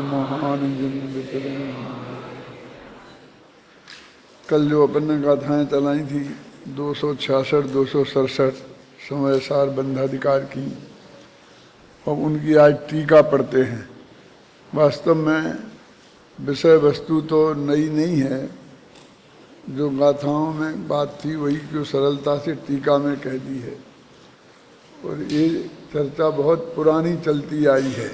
महान कल जो अपन ने गाथाएँ चलाई थी 266 267 समय सार बंधाधिकार की, और उनकी आज टीका पढ़ते हैं। वास्तव में विषय वस्तु तो नई नहीं है, जो गाथाओं में बात थी वही जो सरलता से टीका में कह दी है, और ये चर्चा बहुत पुरानी चलती आई है,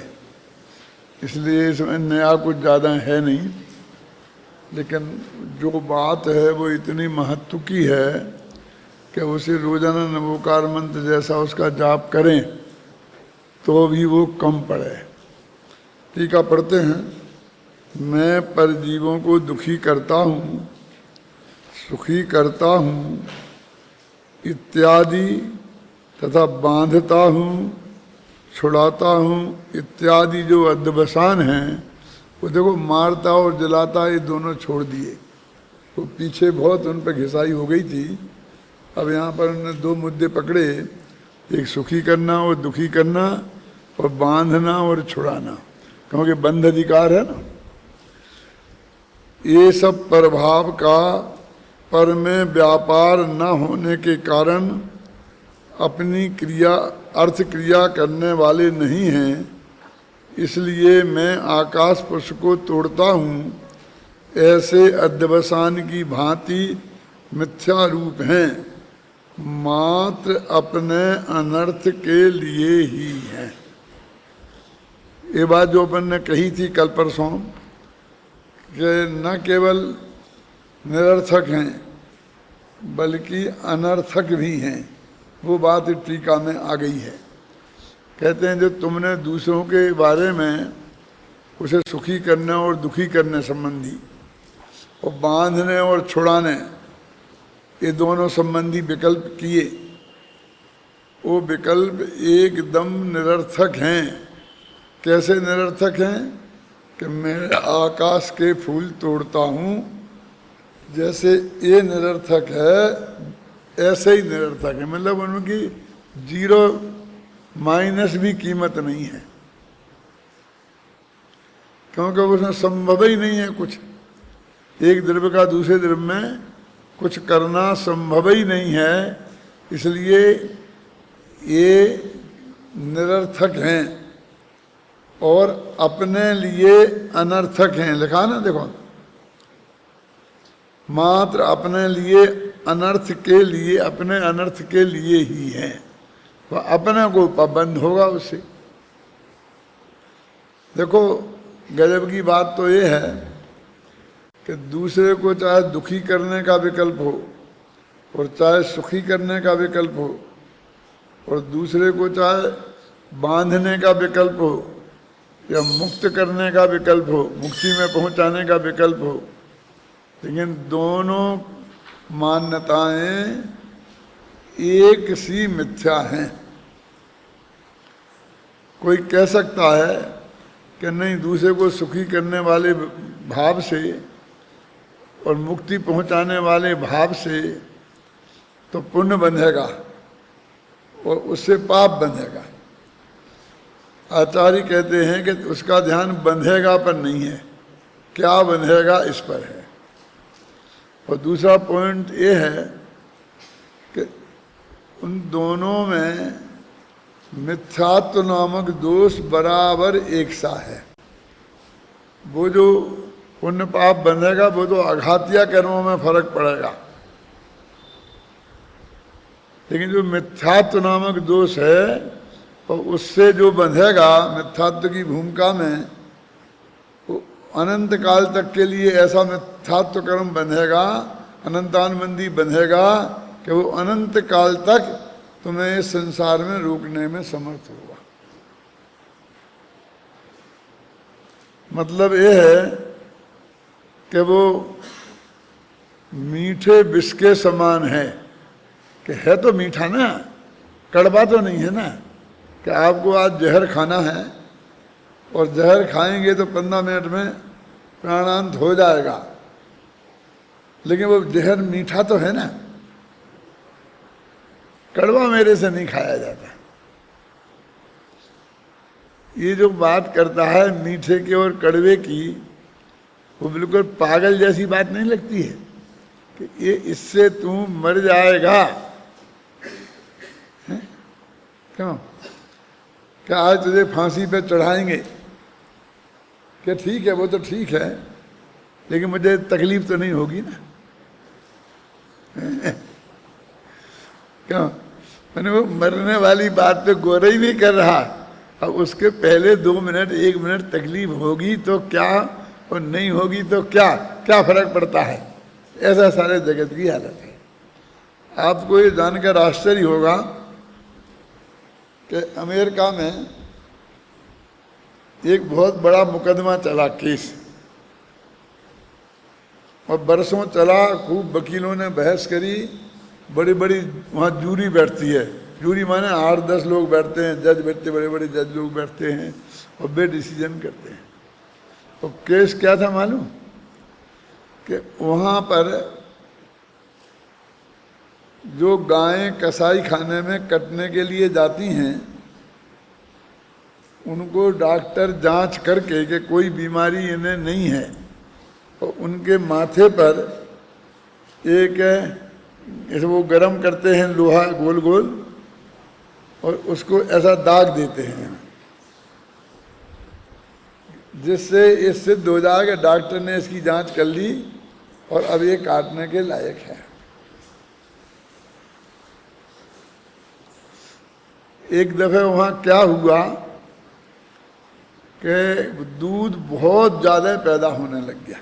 इसलिए इसमें नया कुछ ज़्यादा है नहीं। लेकिन जो बात है वो इतनी महत्व की है कि उसे रोजाना नमोकार मंत्र जैसा उसका जाप करें तो भी वो कम पड़े। टीका पढ़ते हैं। मैं परजीवों को दुखी करता हूँ, सुखी करता हूँ इत्यादि तथा बांधता हूँ, छुड़ाता हूँ इत्यादि जो अध्यवसान हैं, वो देखो मारता और जलाता ये दोनों छोड़ दिए। वो पीछे बहुत उन पर घिसाई हो गई थी, अब यहाँ पर उन्होंने दो मुद्दे पकड़े, एक सुखी करना और दुखी करना, और बांधना और छुड़ाना, क्योंकि बंध अधिकार है ना। ये सब प्रभाव का पर में व्यापार न होने के कारण अपनी क्रिया अर्थ क्रिया करने वाले नहीं हैं, इसलिए मैं आकाश पुरुष को तोड़ता हूँ। ऐसे अध्यवसान की भांति मिथ्या रूप हैं, मात्र अपने अनर्थ के लिए ही हैं। ये बात जो अपन ने कही थी कल परसों कि न केवल निरर्थक हैं बल्कि अनर्थक भी हैं, वो बात टीका में आ गई है। कहते हैं जो तुमने दूसरों के बारे में उसे सुखी करने और दुखी करने संबंधी और बांधने और छुड़ाने ये दोनों संबंधी विकल्प किए, वो विकल्प एकदम निरर्थक हैं। कैसे निरर्थक हैं कि मैं आकाश के फूल तोड़ता हूँ, जैसे ये निरर्थक है ऐसे ही निरर्थक है, मतलब उनकी जीरो माइनस भी कीमत नहीं है, क्योंकि उसमें संभव ही नहीं है कुछ। एक द्रव्य का दूसरे द्रव्य में कुछ करना संभव ही नहीं है, इसलिए ये निरर्थक हैं और अपने लिए अनर्थक हैं। लिखा ना, देखो, मात्र अपने लिए अनर्थ के लिए, अपने अनर्थ के लिए ही हैं, तो अपने को पाबंद होगा उससे। देखो गजब की बात तो ये है कि दूसरे को चाहे दुखी करने का विकल्प हो और चाहे सुखी करने का विकल्प हो, और दूसरे को चाहे बांधने का विकल्प हो या मुक्त करने का विकल्प हो, मुक्ति में पहुंचाने का विकल्प हो, लेकिन दोनों मान्यताएं एक सी मिथ्या हैं। कोई कह सकता है कि नहीं, दूसरे को सुखी करने वाले भाव से और मुक्ति पहुंचाने वाले भाव से तो पुण्य बंधेगा और उससे पाप बंधेगा। आचार्य कहते हैं कि उसका ध्यान बंधेगा पर नहीं है, क्या बंधेगा इस पर है। और दूसरा पॉइंट ये है कि उन दोनों में मिथ्यात्व नामक दोष बराबर एक सा है। वो जो पुण्य पाप बंधेगा वो तो आघातिया कर्मों में फर्क पड़ेगा, लेकिन जो मिथ्यात्व नामक दोष है और उससे जो बंधेगा मिथ्यात्व की भूमिका में, वो अनंत काल तक के लिए ऐसा मिथ्यात्व कर्म बंधेगा, अनंतानबंदी बंधेगा कि वो अनंत काल तक तुम्हें इस संसार में रोकने में समर्थ होगा। मतलब ये है कि वो मीठे विष के समान है, कि है तो मीठा ना, कड़वा तो नहीं है ना। कि आपको आज जहर खाना है और जहर खाएंगे तो 15 मिनट में प्राणांत हो जाएगा, लेकिन वो जहर मीठा तो है ना, कड़वा मेरे से नहीं खाया जाता। ये जो बात करता है मीठे के और कड़वे की, वो बिल्कुल पागल जैसी बात नहीं लगती है कि ये इससे तू मर जाएगा। क्यों? क्या आज तुझे फांसी पे चढ़ाएंगे? क्या ठीक है, वो तो ठीक है, लेकिन मुझे तकलीफ तो नहीं होगी ना। क्यों? मैंने वो मरने वाली बात पे गौर ही नहीं कर रहा। अब उसके पहले 2 मिनट 1 मिनट तकलीफ होगी तो क्या, और नहीं होगी तो क्या, क्या फर्क पड़ता है? ऐसा सारे जगत की हालत है। आपको ये जानकर आश्चर्य होगा कि अमेरिका में एक बहुत बड़ा मुकदमा चला, केस, और बरसों चला, खूब वकीलों ने बहस करी, बड़ी बड़ी वहाँ जूरी बैठती है। जूरी माने 8-10 लोग बैठते हैं, जज बैठते, बड़े बड़े जज लोग बैठते हैं और वे डिसीजन करते हैं। तो केस क्या था मालूम? कि वहाँ पर जो गायें कसाई खाने में कटने के लिए जाती हैं, उनको डॉक्टर जांच करके कि कोई बीमारी इन्हें नहीं है, और उनके माथे पर एक ऐसे वो गरम करते हैं लोहा गोल गोल, और उसको ऐसा दाग देते हैं, जिससे ये सिद्ध हो जाए कि डॉक्टर ने इसकी जांच कर ली और अब ये काटने के लायक है। एक दफे वहाँ क्या हुआ कि दूध बहुत ज़्यादा पैदा होने लग गया।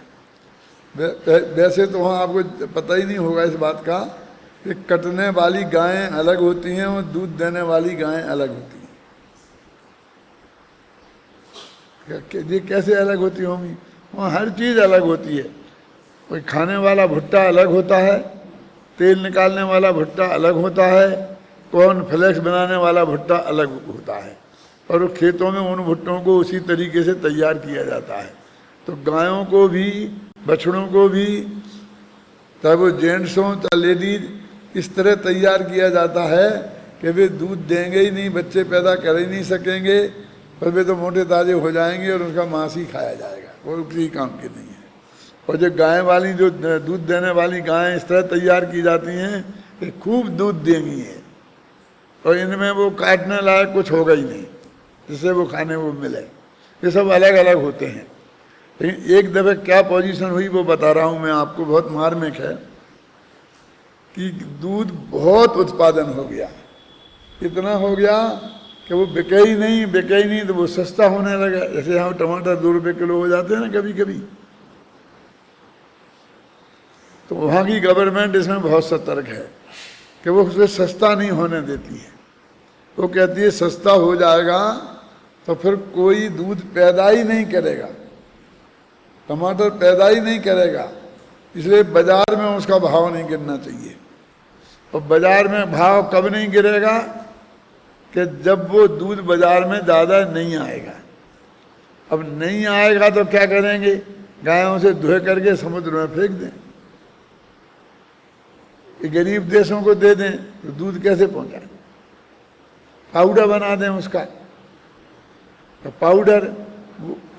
वैसे तो वहाँ आपको पता ही नहीं होगा इस बात का कि कटने वाली गायें अलग होती हैं और दूध देने वाली गायें अलग होती हैं। ये कैसे अलग होती होंगी? वहाँ हर चीज़ अलग होती है। कोई खाने वाला भुट्टा अलग होता है, तेल निकालने वाला भुट्टा अलग होता है, कॉर्न फ्लेक्स बनाने वाला भुट्टा अलग होता है, और खेतों में उन भुट्टों को उसी तरीके से तैयार किया जाता है। तो गायों को भी, बछड़ों को भी, चाहे वो जेंट्स हों चाहे लेडीज, इस तरह तैयार किया जाता है कि वे दूध देंगे ही नहीं, बच्चे पैदा कर ही नहीं सकेंगे, पर वे तो मोटे ताजे हो जाएंगे और उनका मांस ही खाया जाएगा, वो किसी काम की नहीं है। और जो गाय वाली, जो दूध देने वाली गायें इस तरह तैयार की जाती हैं कि खूब दूध देंगी है, और इनमें वो काटने लायक कुछ होगा ही नहीं जिससे वो खाने वो मिले। ये सब अलग अलग होते हैं। लेकिन एक दफ़े क्या पोजीशन हुई वो बता रहा हूँ मैं आपको, बहुत मार्मिक है कि दूध बहुत उत्पादन हो गया, इतना हो गया कि वो बिके ही नहीं, तो वो सस्ता होने लगा। जैसे यहाँ टमाटर 2 रुपये किलो हो जाते हैं ना कभी कभी, तो वहाँ की गवर्नमेंट इसमें बहुत सतर्क है कि वो उसे सस्ता नहीं होने देती है। वो कहती है सस्ता हो जाएगा तो फिर कोई दूध पैदा ही नहीं करेगा, टमाटर पैदा ही नहीं करेगा, इसलिए बाजार में उसका भाव नहीं गिरना चाहिए। और बाजार में भाव कब नहीं गिरेगा? कि जब वो दूध बाजार में ज़्यादा नहीं आएगा। अब नहीं आएगा तो क्या करेंगे? गायों से धोए करके समुद्र में फेंक दें, ये गरीब देशों को दे दें, तो दूध कैसे पहुंचाए? पाउडर बना दें उसका। तो पाउडर,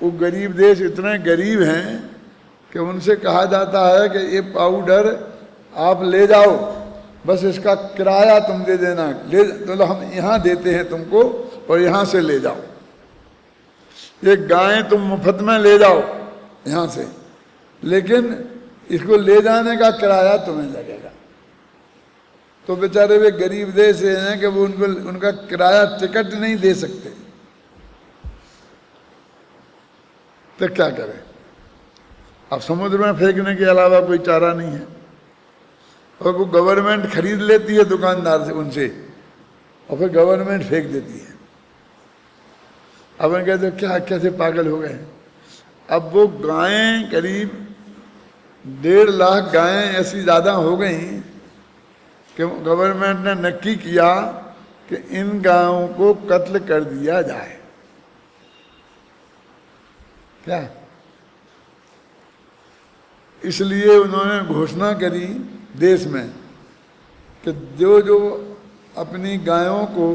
वो गरीब देश इतने गरीब हैं कि उनसे कहा जाता है कि ये पाउडर आप ले जाओ, बस इसका किराया तुम दे देना, तो हम यहाँ देते हैं तुमको और यहाँ से ले जाओ। ये गायें तुम मुफ्त में ले जाओ यहाँ से, लेकिन इसको ले जाने का किराया तुम्हें लगेगा। तो बेचारे वे गरीब देश हैं कि वो उनका किराया टिकट नहीं दे सकते, तो क्या करें? अब समुद्र में फेंकने के अलावा कोई चारा नहीं है। और वो गवर्नमेंट खरीद लेती है दुकानदार से, उनसे, और फिर गवर्नमेंट फेंक देती है। अब हम कहते क्या, कैसे पागल हो गए? अब वो गायें करीब 1.5 लाख गायें ऐसी ज़्यादा हो गई कि गवर्नमेंट ने नक्की किया कि इन गायों को कत्ल कर दिया जाए। क्या? इसलिए उन्होंने घोषणा करी देश में कि जो जो अपनी गायों को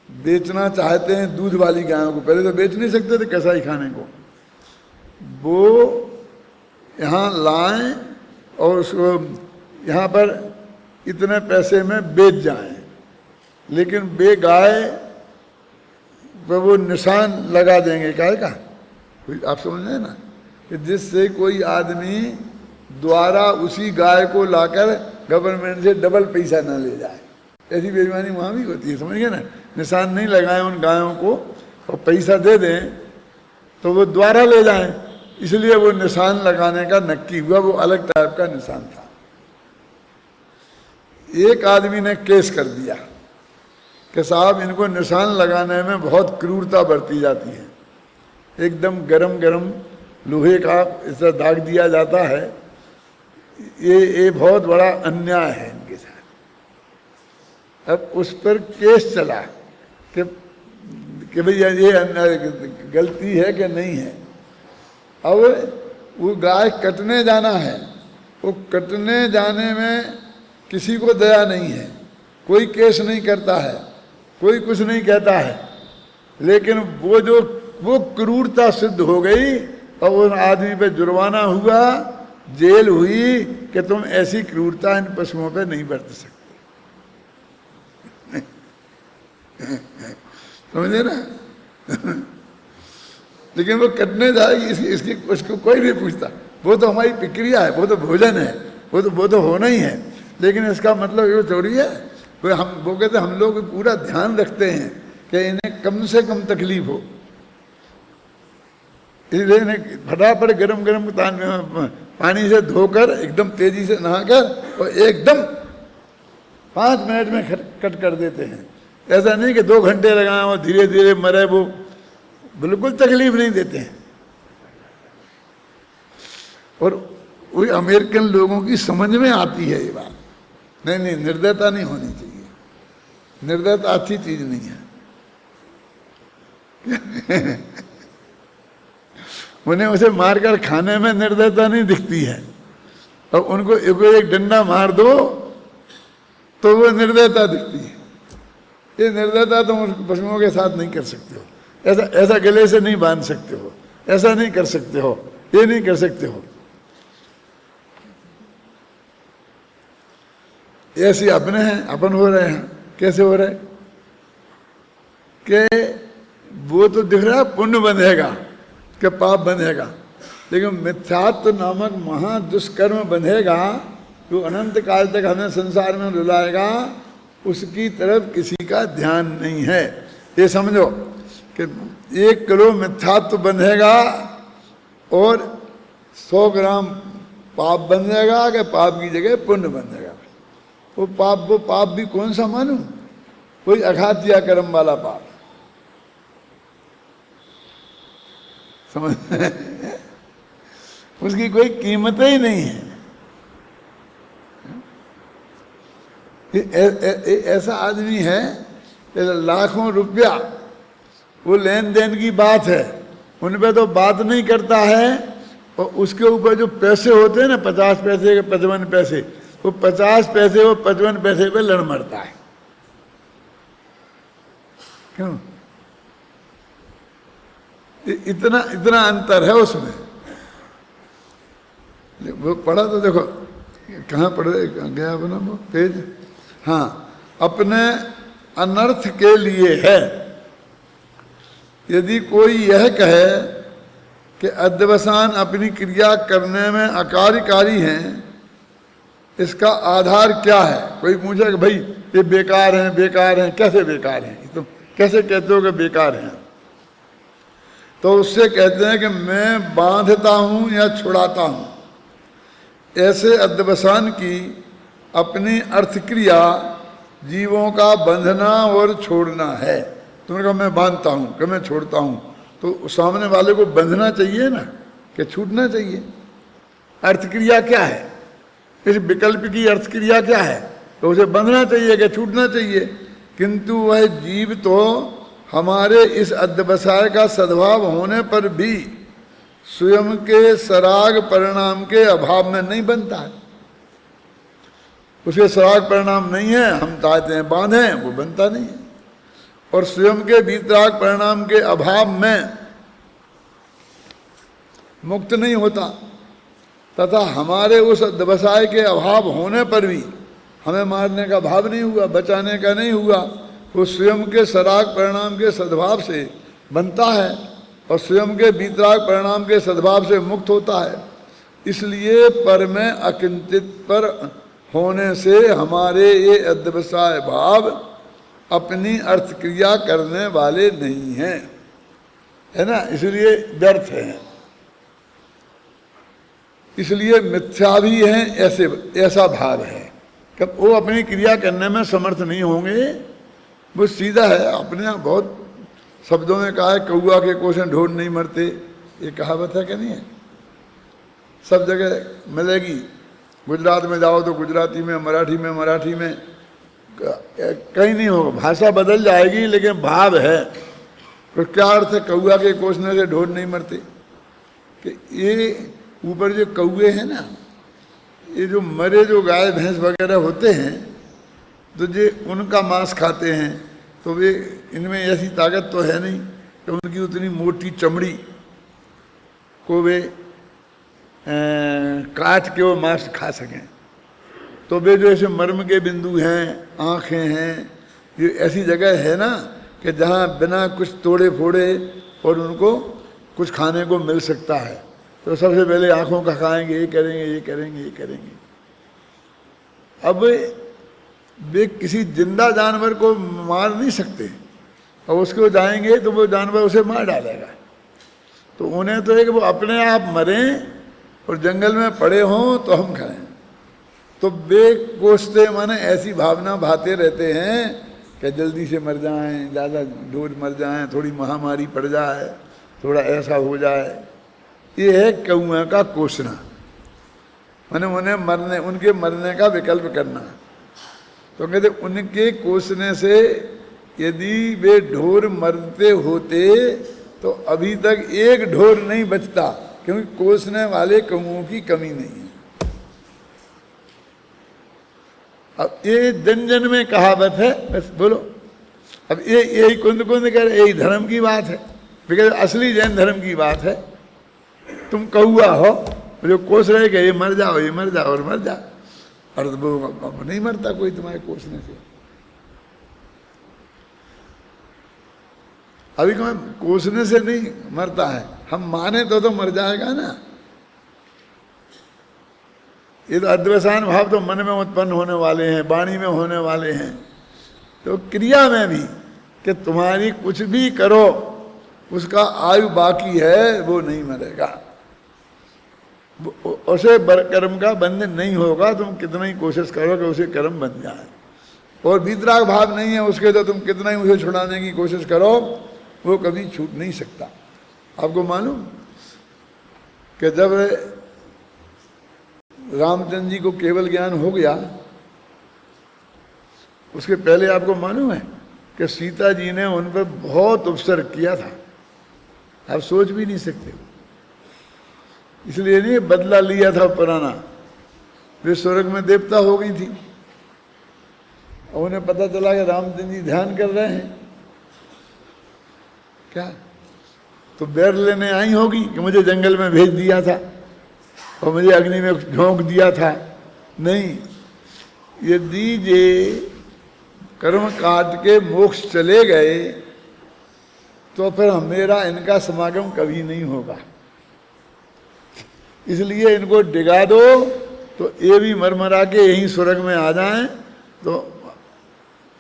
बेचना चाहते हैं दूध वाली गायों को, पहले तो बेच नहीं सकते थे कसाई खाने को, वो यहाँ लाएं और उसको यहाँ पर इतने पैसे में बेच जाएं, लेकिन गाय पर वो निशान लगा देंगे काय का, आप समझ रहे हैं ना, कि जिससे कोई आदमी द्वारा उसी गाय को लाकर गवर्नमेंट से डबल पैसा ना ले जाए। ऐसी बेईमानी वहाँ भी होती है, समझ गए ना। निशान नहीं लगाए उन गायों को और पैसा दे दें तो वो द्वारा ले जाएं, इसलिए वो निशान लगाने का नक्की हुआ, वो अलग टाइप का निशान था। एक आदमी ने केस कर दिया कि साहब इनको निशान लगाने में बहुत क्रूरता बरती जाती है, एकदम गरम गरम लोहे का ऐसा दाग दिया जाता है, ये बहुत बड़ा अन्याय है इनके साथ। अब उस पर केस चला कि भाई ये अन्याय गलती है कि नहीं है। अब वो गाय कटने जाना है, वो कटने जाने में किसी को दया नहीं है, कोई केस नहीं करता है, कोई कुछ नहीं कहता है, लेकिन वो क्रूरता सिद्ध हो गई और उस आदमी पे जुर्माना हुआ, जेल हुई कि तुम ऐसी क्रूरता इन पशुओं पे नहीं बरत सकते। समझे ना। लेकिन वो कटने जाएगी इसकी उसको कोई नहीं पूछता, वो तो हमारी प्रक्रिया है, वो तो भोजन है, वो तो होना ही है। लेकिन इसका मतलब ये थोड़ी है वो कहते हम लोग पूरा ध्यान रखते हैं कि इन्हें कम से कम तकलीफ हो, इसलिए इन्हें फटाफट गरम गरम पानी से धोकर एकदम तेजी से नहाकर और एकदम 5 मिनट में कट कर देते हैं। ऐसा नहीं कि 2 घंटे लगाए और धीरे धीरे मरे, वो बिल्कुल तकलीफ नहीं देते हैं। और वही अमेरिकन लोगों की समझ में आती है ये बात, नहीं निर्दयता नहीं होनी चाहिए, निर्दयता अच्छी चीज नहीं है। उन्हें उसे मारकर खाने में निर्दयता नहीं दिखती है, और उनको एक डंडा मार दो तो वो निर्दयता दिखती है। ये निर्दयता तुम पशुओं के साथ नहीं कर सकते हो, ऐसा गले से नहीं बांध सकते हो, ऐसा नहीं कर सकते हो, ये नहीं कर सकते हो। ऐसे अपने हैं, अपन हो रहे हैं। कैसे हो रहे कि वो तो दिख रहा है पुण्य बंधेगा कि पाप बंधेगा, लेकिन मिथ्यात्व नामक महा दुष्कर्म बंधेगा जो अनंत काल तक हमें संसार में रुलाएगा, उसकी तरफ किसी का ध्यान नहीं है। ये समझो कि 1 किलो मिथ्यात्व बंधेगा और 100 ग्राम पाप बन जाएगा कि पाप की जगह पुण्य बन जाएगा। वो पाप भी कौन सा मालूम, कोई अघातिया कर्म वाला पाप, समझ उसकी कोई कीमत ही नहीं है। ऐसा आदमी है लाखों रुपया वो लेन देन की बात है, उन पे तो बात नहीं करता है, और उसके ऊपर जो पैसे होते हैं ना 50 पैसे के 55 पैसे, वो 50 पैसे वो 55 पैसे पे लड़ मरता है। क्यों? इतना अंतर है उसमें। वो पढ़ा तो देखो कहाँ पढ़े गया बना वो पेज, हाँ, अपने अनर्थ के लिए है। यदि कोई यह कहे कि अध्यवसान अपनी क्रिया करने में अकार्यकारी हैं, इसका आधार क्या है? कोई पूछे कि भाई ये बेकार हैं, कैसे बेकार हैं, तुम कैसे कहते हो कि बेकार हैं? तो उससे कहते हैं कि मैं बांधता हूं या छुड़ाता हूं। ऐसे अध्यवसान की अपनी अर्थक्रिया जीवों का बंधना और छोड़ना है। तुमने कहा मैं बांधता हूं कि मैं छोड़ता हूं, तो सामने वाले को बंधना चाहिए ना कि छूटना चाहिए? अर्थक्रिया क्या है? इस विकल्प की अर्थक्रिया क्या है? तो उसे बंधना चाहिए कि छूटना चाहिए। किंतु वह जीव तो हमारे इस अध्यवसाय का सद्भाव होने पर भी स्वयं के सराग परिणाम के अभाव में नहीं बनता है। उसके सराग परिणाम नहीं है, हम चाहते हैं बांधें, वो बनता नहीं है। और स्वयं के वीतराग परिणाम के अभाव में मुक्त नहीं होता, तथा हमारे उस व्यवसाय के अभाव होने पर भी हमें मारने का भाव नहीं हुआ, बचाने का नहीं हुआ। वो स्वयं के सराग परिणाम के सद्भाव से बनता है और स्वयं के वीतराग परिणाम के सद्भाव से मुक्त होता है। इसलिए पर में अकिंचित पर होने से हमारे ये अध्यवसाय भाव अपनी अर्थ क्रिया करने वाले नहीं हैं, है ना, इसलिए व्यर्थ हैं, इसलिए मिथ्या भी हैं। ऐसा भाव है कि वो अपनी क्रिया करने में समर्थ नहीं होंगे। वो सीधा है, अपने यहाँ बहुत शब्दों में कहा है, कौआ के कोसों ढोर नहीं मरते, ये कहावत है कि नहीं है, सब जगह मिलेगी। गुजरात में जाओ तो गुजराती में, मराठी में कहीं नहीं होगा, भाषा बदल जाएगी लेकिन भाव है। तो क्या अर्थ है कौआ के कोसने से ढोर नहीं मरते? कि ये ऊपर जो कौए हैं ना, ये जो मरे जो गाय भैंस वगैरह होते हैं तो ये उनका मांस खाते हैं, तो वे इनमें ऐसी ताकत तो है नहीं कि उनकी उतनी मोटी चमड़ी को वे काट के वो मांस खा सकें। तो वे जो ऐसे मर्म के बिंदु हैं, आँखें हैं, ये ऐसी जगह है ना कि जहाँ बिना कुछ तोड़े फोड़े और उनको कुछ खाने को मिल सकता है। तो सबसे पहले आँखों का खाएंगे, ये करेंगे, ये करेंगे, ये करेंगे। अब वे किसी जिंदा जानवर को मार नहीं सकते, और उसको जाएंगे तो वो जानवर उसे मार डालेगा। तो उन्हें तो है कि वो अपने आप मरें और जंगल में पड़े हों तो हम खाएं। तो वे कोसते माने ऐसी भावना भाते रहते हैं कि जल्दी से मर जाएं, ज़्यादा ढोर मर जाएं, थोड़ी महामारी पड़ जाए, थोड़ा ऐसा हो जाए। ये है कौआ का कोसना, माने उन्हें मरने, उनके मरने का विकल्प करना। तो कहते उनके कोसने से यदि वे ढोर मरते होते तो अभी तक एक ढोर नहीं बचता, क्योंकि कोसने वाले कौओं की कमी नहीं है। अब ये जन जन में कहावत है, बस बोलो। अब ये यही कुंद कुंद कर, यही धर्म की बात है, बिकॉज असली जैन धर्म की बात है। तुम कौआ हो जो कोस रहे कि ये मर जाओ, ये मर जाओ और मर जा, और वो नहीं मरता कोई तुम्हारे कोसने से। अभी कौन कोसने से नहीं मरता है, हम माने तो मर जाएगा ना। ये तो अध्यवसान भाव तो मन में उत्पन्न होने वाले हैं, वाणी में होने वाले हैं, तो क्रिया में भी कि तुम्हारी कुछ भी करो उसका आयु बाकी है, वो नहीं मरेगा, उसे कर्म का बंधन नहीं होगा। तुम कितना ही कोशिश करो कि उसे कर्म बन जाए, और वीतराग भाव नहीं है उसके, तो तुम कितना ही उसे छुड़ाने की कोशिश करो वो कभी छूट नहीं सकता। आपको मालूम कि जब रामचंद्र जी को केवल ज्ञान हो गया, उसके पहले आपको मालूम है कि सीता जी ने उन पर बहुत उपसर्ग किया था, आप सोच भी नहीं सकते। इसलिए नहीं बदला लिया था पुराना, वे स्वर्ग में देवता हो गई थी और उन्हें पता चला कि रामचंद्र जी ध्यान कर रहे हैं क्या, तो बैर लेने आई होगी कि मुझे जंगल में भेज दिया था और मुझे अग्नि में झोंक दिया था। नहीं, यदि ये कर्म काट के मोक्ष चले गए तो फिर मेरा इनका समागम कभी नहीं होगा, इसलिए इनको डिगा दो तो ये भी मरमरा के यहीं स्वर्ग में आ जाएं तो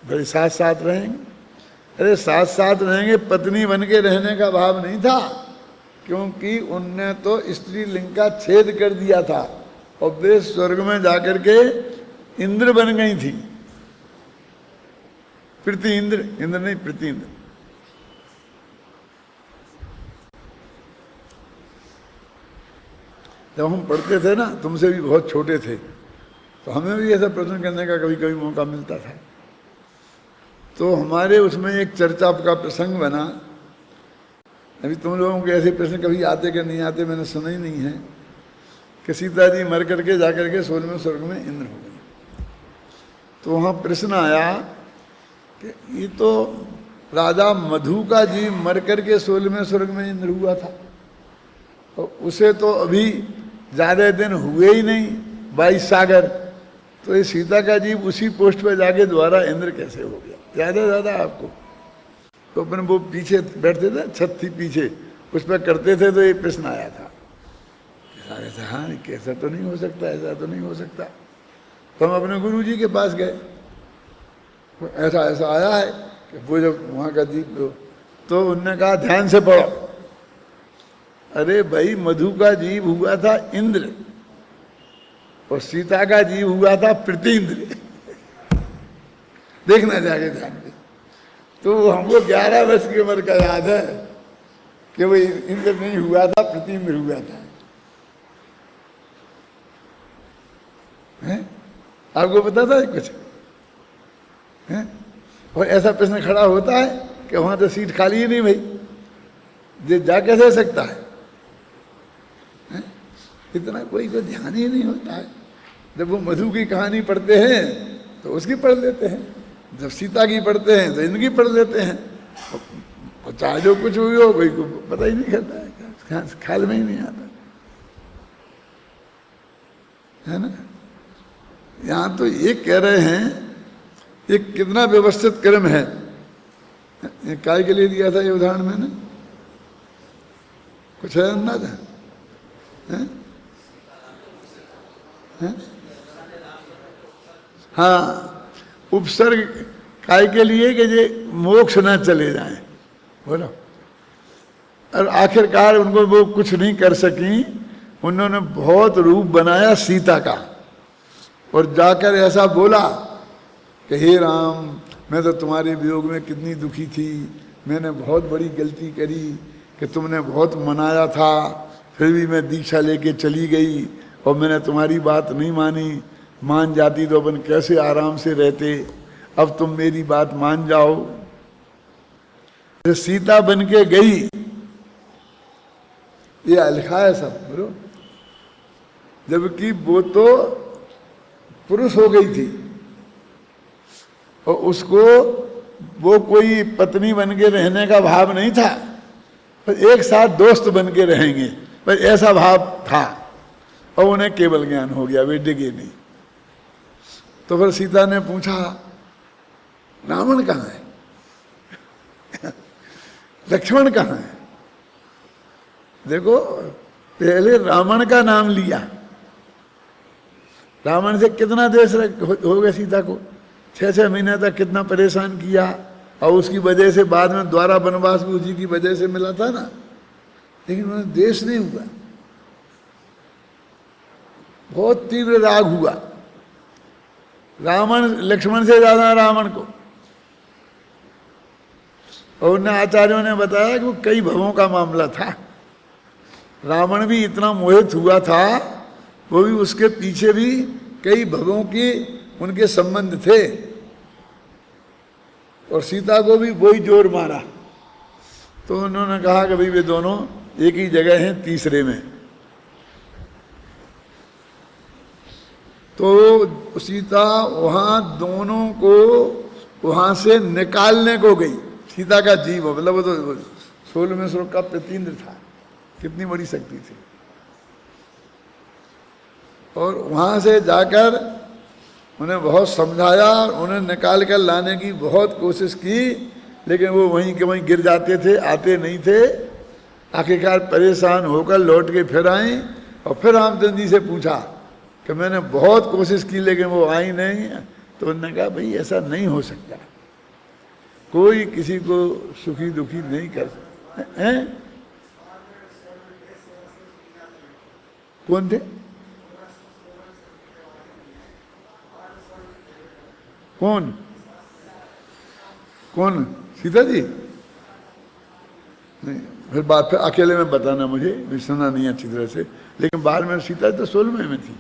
बड़े साथ साथ रहेंगे। अरे साथ साथ रहेंगे, पत्नी बन के रहने का भाव नहीं था, क्योंकि उनने तो स्त्री लिंग का छेद कर दिया था और वे स्वर्ग में जाकर के इंद्र बन गई थी। प्रीति इंद्र, इंद्र नहीं प्रीति इंद्र। जब हम पढ़ते थे ना, तुमसे भी बहुत छोटे थे, तो हमें भी ऐसा प्रश्न करने का कभी कभी मौका मिलता था। तो हमारे उसमें एक चर्चा का प्रसंग बना, अभी तुम लोगों के ऐसे प्रश्न कभी आते कि नहीं आते मैंने सुना ही नहीं है, कि सीता जी मर करके जाकर के 16वें स्वर्ग में इंद्र हो गए। तो वहाँ प्रश्न आया कि ये तो राजा मधु का जीव मर करके 16वें स्वर्ग में इंद्र हुआ था, और उसे तो अभी ज़्यादा दिन हुए ही नहीं 22 सागर, तो ये सीता का जीव उसी पोस्ट पर जाके दोबारा इंद्र कैसे हो गया? ज़्यादा ज़्यादा आपको तो अपने वो पीछे बैठते थे, छत थी पीछे, उस पर करते थे, तो ये प्रश्न आया था। ऐसा हाँ कैसा तो नहीं हो सकता, ऐसा तो नहीं हो सकता। तो हम अपने गुरु जी के पास गए, ऐसा ऐसा आया है कि वो जब वहाँ का जीव, तो उनने कहा ध्यान से पढ़ो। अरे भाई मधु का जीव हुआ था इंद्र और सीता का जीव हुआ था प्रतीन्द्र। देखना जाके ध्यान से। तो हमको 11 वर्ष की उम्र का याद है कि वो इंद्र नहीं हुआ था, प्रतीन्द्र हुआ था। हैं? आपको पता था कुछ? हैं? और ऐसा प्रश्न खड़ा होता है कि वहां तो सीट खाली ही नहीं भाई, ये जा कैसे सकता है? हैं? इतना कोई को ध्यान ही नहीं होता है। जब वो मधु की कहानी पढ़ते हैं तो उसकी पढ़ लेते हैं, जब सीता की पढ़ते हैं तो इनकी पढ़ लेते हैं, और चाहे जो कुछ हुई हो कोई को पता ही नहीं करता है, ख्याल में ही नहीं आता है ना। यहाँ तो ये कह रहे हैं ये कितना व्यवस्थित क्रम है। ये काय के लिए दिया था ये उदाहरण मैंने, कुछ है अंदाजा? हैं? हैं? हाँ, उपसर्ग काय के लिए कि ये मोक्ष ना चले जाएं, बोलो। और आखिरकार उनको वो कुछ नहीं कर सकी, उन्होंने बहुत रूप बनाया सीता का, और जाकर ऐसा बोला कि हे राम, मैं तो तुम्हारे वियोग में कितनी दुखी थी, मैंने बहुत बड़ी गलती करी कि तुमने बहुत मनाया था, फिर भी मैं दीक्षा लेके चली गई और मैंने तुम्हारी बात नहीं मानी। मान जाती तो अपन कैसे आराम से रहते, अब तुम मेरी बात मान जाओ। तो सीता बन के गई, ये लिखा है सब बोलो, जबकि वो तो पुरुष हो गई थी और उसको वो कोई पत्नी बन के रहने का भाव नहीं था, पर एक साथ दोस्त बन के रहेंगे, पर ऐसा भाव था, और उन्हें केवल ज्ञान हो गया, वे डिगे नहीं। तो फिर सीता ने पूछा रावण कहाँ है? लक्ष्मण कहाँ है? देखो पहले रावण का नाम लिया, रावण से कितना देश हो गया सीता को, 6-6 महीने तक कितना परेशान किया, और उसकी वजह से बाद में द्वारा वनवास भी उसी की वजह से मिला था ना, लेकिन उन्हें देश नहीं हुआ, बहुत तीव्र राग हुआ रावण लक्ष्मण से ज्यादा रावण को। और उन आचार्यों ने बताया कि वो कई भवों का मामला था, रावण भी इतना मोहित हुआ था, वो भी उसके पीछे भी कई भवों के उनके संबंध थे, और सीता को भी वही जोर मारा। तो उन्होंने कहा कि भाई वे दोनों एक ही जगह हैं, तीसरे में। तो सीता वहां दोनों को वहां से निकालने को गई, सीता का जीव, मतलब वो तो 16वें श्लोक का प्रतीन्द्र था, कितनी बड़ी शक्ति थी। और वहां से जाकर उन्हें बहुत समझाया, उन्हें निकाल कर लाने की बहुत कोशिश की, लेकिन वो वहीं के वहीं गिर जाते थे, आते नहीं थे। आखिरकार परेशान होकर लौट के फिर आए, और फिर रामचंद्र जी से पूछा कि मैंने बहुत कोशिश की लेकिन वो आई नहीं। तो उन्होंने कहा भाई ऐसा नहीं हो सकता, कोई किसी को सुखी दुखी नहीं कर सकता है। कौन थे? कौन कौन? सीता जी? नहीं, फिर बात फिर अकेले में बताना मुझे, सुना नहीं अच्छी तरह से। लेकिन बाहर में सीता तो 16वें में थी,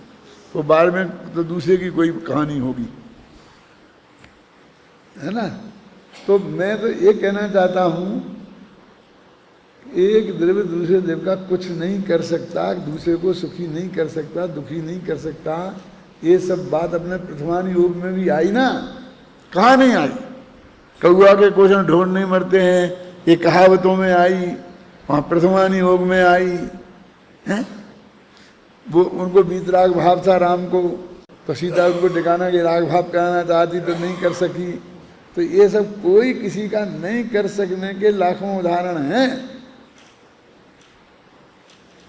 वो बाहर में तो दूसरे की कोई कहानी होगी, है ना। तो मैं तो ये कहना चाहता हूँ, एक द्रव्य दूसरे द्रव्य का कुछ नहीं कर सकता, दूसरे को सुखी नहीं कर सकता, दुखी नहीं कर सकता। ये सब बात अपने प्रथमान योग में भी आई ना, कहाँ नहीं आई, कौआ के क्वेश्चन ढूंढ नहीं मरते हैं, ये कहावतों में आई, वहाँ प्रथमानी योग में आई है। वो उनको वीतराग भाव था राम को, तो सीता उनको ठिकाना के राग भाव कराना चाहती तो नहीं कर सकी। तो ये सब कोई किसी का नहीं कर सकने के लाखों उदाहरण हैं,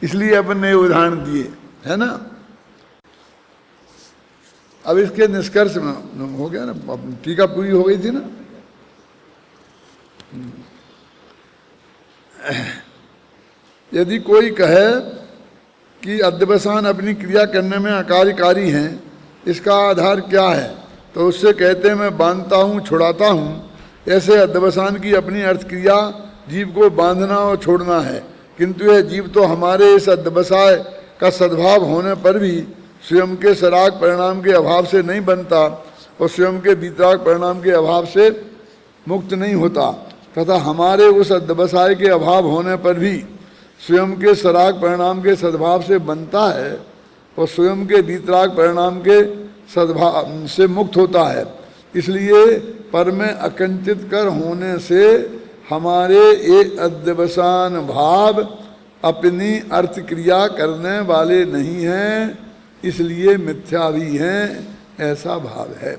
इसलिए अपन ने उदाहरण दिए है ना। अब इसके निष्कर्ष में हो गया ना, टीका पूरी हो गई थी ना। यदि कोई कहे कि अध्यवसान अपनी क्रिया करने में अकार्यकारी हैं, इसका आधार क्या है, तो उससे कहते हैं मैं बांधता हूँ छुड़ाता हूँ। ऐसे अध्यवसान की अपनी अर्थ क्रिया जीव को बांधना और छोड़ना है, किंतु यह जीव तो हमारे इस अध्यवसाय का सद्भाव होने पर भी स्वयं के सराग परिणाम के अभाव से नहीं बनता और स्वयं के वितराग परिणाम के अभाव से मुक्त नहीं होता, तथा हमारे उस अध्यवसाय के अभाव होने पर भी स्वयं के सराग परिणाम के सद्भाव से बनता है और स्वयं के वितराग परिणाम के सद्भाव से मुक्त होता है। इसलिए पर में अकंचित कर होने से हमारे ये अध्यवसान भाव अपनी अर्थ क्रिया करने वाले नहीं हैं, इसलिए मिथ्या भी हैं, ऐसा भाव है।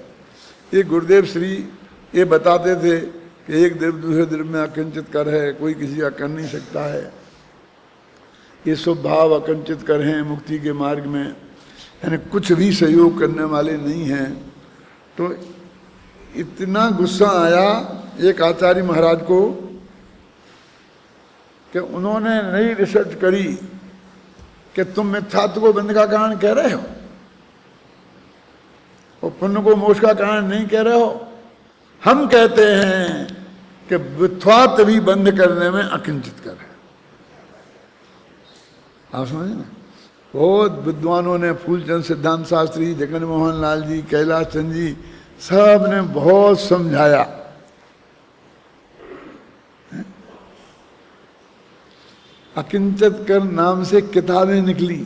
ये गुरुदेव श्री ये बताते थे कि एक द्रव्य दूसरे द्रव्य में अकिंचित कर है, कोई किसी का कर नहीं सकता है। ये सब भाव अकिंचित कर हैं मुक्ति के मार्ग में, यानी कुछ भी सहयोग करने वाले नहीं हैं। तो इतना गुस्सा आया एक आचार्य महाराज को कि उन्होंने नई रिसर्च करी कि तुम मिथ्यात्व को बंध का कारण कह रहे हो और पुण्य को मोक्ष का कारण नहीं कह रहे हो। हम कहते हैं कि विथ्वात भी बंद करने में अकिंचित कर है। आप समझे ना, बहुत विद्वानों ने, फूलचंद सिद्धांत शास्त्री, जगन मोहन लाल जी, कैलाश चंद जी, सब ने बहुत समझाया। अकिंचित कर नाम से किताबें निकली,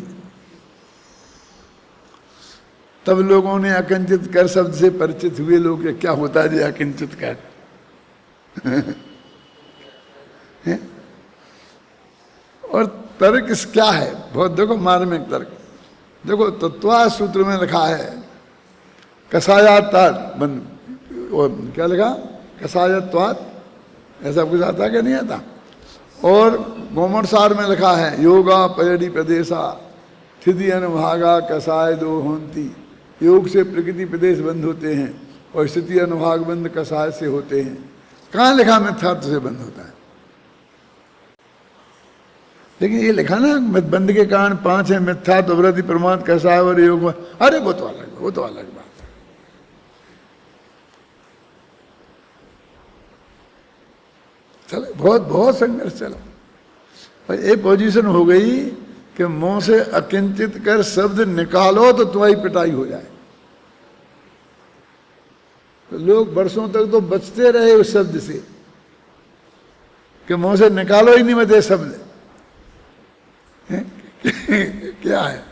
तब लोगों ने अकिंचित कर शब्द से परिचित हुए लोग कि क्या होता है अकिंचित कर। और तर्क क्या है, बहुत देखो मार्मिक तर्क देखो। तत्वा सूत्र में लिखा है कसायात्वात् बंद, क्या लिखा, कसायत्वात्, ऐसा कुछ आता क्या नहीं आता। और गोमरसार में लिखा है योगा पयड़ी प्रदेशा स्थिति अनुभागा कसाय दो होंती। योग से प्रकृति प्रदेश बंद होते हैं और स्थिति अनुभाग बंद कसाय से होते हैं। कहाँ लिखा मिथ्यात्व से बंद होता है? लेकिन ये लिखा ना बंद के कारण 5 है, मिथ्यात्व, वृद्धि, प्रमाद, कसाय और योग। अरे वो तो अलग, वो तो अलग बात है। चलो बहुत बहुत संघर्ष चला और ये पोजीशन हो गई कि मुंह से अकिंचित कर शब्द निकालो तो तुम्हारी पिटाई हो जाए। तो लोग वर्षों तक तो बचते रहे उस शब्द से कि मुंह से निकालो ही नहीं बचे शब्द। क्या है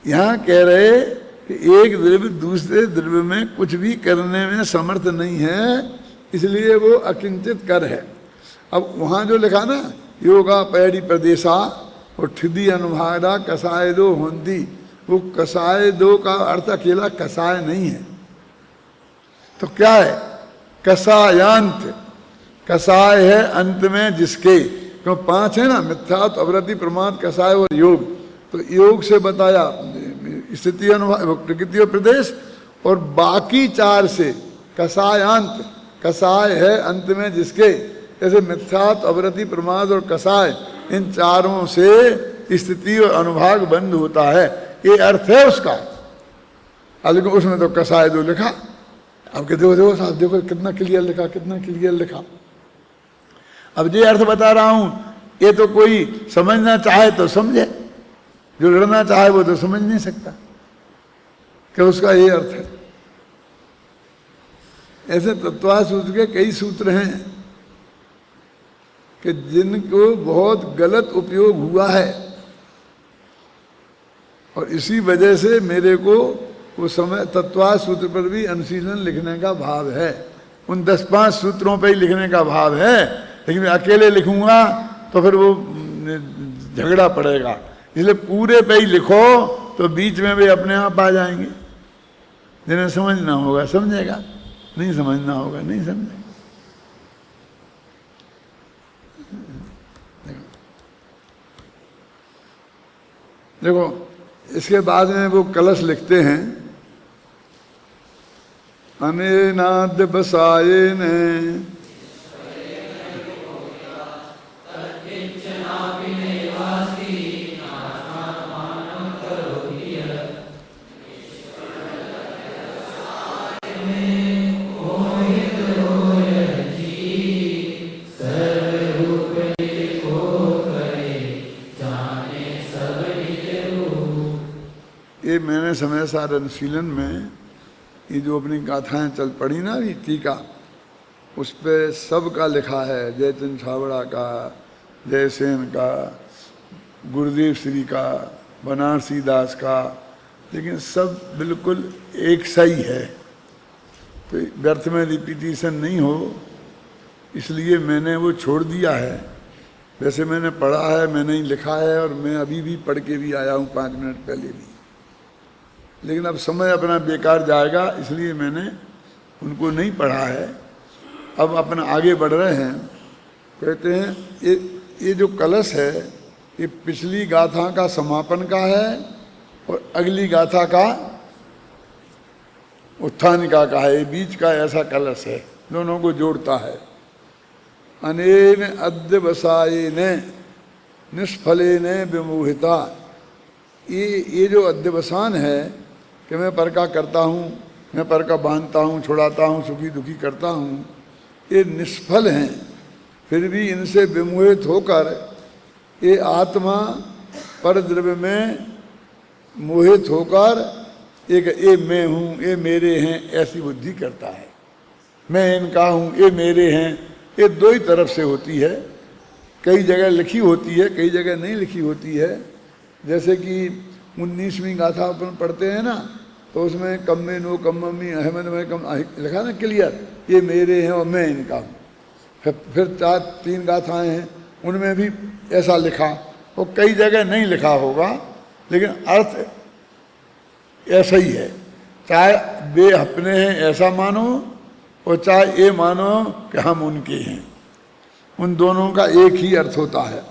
यहां कह रहे कि एक द्रव्य दूसरे द्रव्य में कुछ भी करने में समर्थ नहीं है, इसलिए वो अकिंचित कर है। अब वहां जो लिखा ना योगा पैड़ी प्रदेशा और ठिदी अनुभागा कसाय दो होंदी, वो कसाय दो का अर्थ अकेला कसाय नहीं है, तो क्या है, कसायांत। कसाय है अंत में जिसके, क्यों 5 है ना, मिथ्यात्व, अवृत्ति, प्रमाद, कसाय और योग। तो योग से बताया स्थिति अनुभाग प्रकृति और प्रदेश, और बाकी 4 से कसायांत। कसाय है अंत में जिसके, जैसे मिथ्यात्व, अवृत्ति, प्रमाद और कसाय, इन 4 से स्थिति और अनुभाग बंद होता है, ये अर्थ है उसका। लेकिन उसमें तो कसाय दो लिखा। अब देखो देखो साहब, देखो कितना क्लियर लिखा, कितना क्लियर लिखा। अब ये अर्थ बता रहा हूं, ये तो कोई समझना चाहे तो समझे, जो लड़ना चाहे वो तो समझ नहीं सकता कि उसका ये अर्थ है। ऐसे तत्वा सूत्र के कई सूत्र हैं कि जिनको बहुत गलत उपयोग हुआ है, और इसी वजह से मेरे को उस समय तत्वा सूत्र पर भी अनुशीलन लिखने का भाव है। उन 10-5 सूत्रों पे ही लिखने का भाव है, लेकिन अकेले लिखूंगा तो फिर वो झगड़ा पड़ेगा। इसलिए पूरे पे ही लिखो तो बीच में भी अपने आप आ जाएंगे। जिन्हें समझना होगा समझेगा, नहीं समझना होगा नहीं समझेगा। देखो इसके बाद में वो कलश लिखते हैं, अनेनाद बसाये ने ये मैंने समय सार अनुशीलन में ये जो अपनी गाथाएं चल पड़ी ना ये टीका, उस पे सब का लिखा है। जयचंद छाबड़ा का, जयसेन का, गुरुदेव श्री का, बनारसी दास का, लेकिन सब बिल्कुल एक सा ही है, तो व्यर्थ में रिपीटिशन नहीं हो इसलिए मैंने वो छोड़ दिया है। वैसे मैंने पढ़ा है, मैंने ही लिखा है और मैं अभी भी पढ़ के भी आया हूँ 5 मिनट पहले भी, लेकिन अब समय अपना बेकार जाएगा इसलिए मैंने उनको नहीं पढ़ा है। अब अपना आगे बढ़ रहे हैं। कहते हैं ये जो कलश है ये पिछली गाथा का समापन का है और अगली गाथा का उत्थानिका का है, ये बीच का ऐसा कलश है, दोनों को जोड़ता है। अनेन अद्यवसायेन निष्फलेन विमोहिता, ये जो अध्यवसान है कि मैं पर का करता हूँ, मैं पर का बांधता हूँ, छुड़ाता हूँ, सुखी दुखी करता हूँ, ये निष्फल हैं। फिर भी इनसे विमोहित होकर ये आत्मा पर द्रव्य में मोहित होकर एक ये मैं हूँ, ये मेरे हैं, ऐसी बुद्धि करता है। मैं इनका हूँ, ये मेरे हैं, ये दो ही तरफ से होती है। कई जगह लिखी होती है, कई जगह नहीं लिखी होती है। जैसे कि 19वीं गाथा अपन पढ़ते हैं ना, तो उसमें कम्मे नो कम्मी अहमद में कम लिखा ना क्लियर, ये मेरे हैं और मैं इनका हूँ। फिर 3 गाथाएं हैं उनमें भी ऐसा लिखा, और कई जगह नहीं लिखा होगा, लेकिन अर्थ ऐसा ही है। चाहे वे अपने हैं ऐसा मानो और चाहे ये मानो कि हम उनके हैं, उन दोनों का एक ही अर्थ होता है।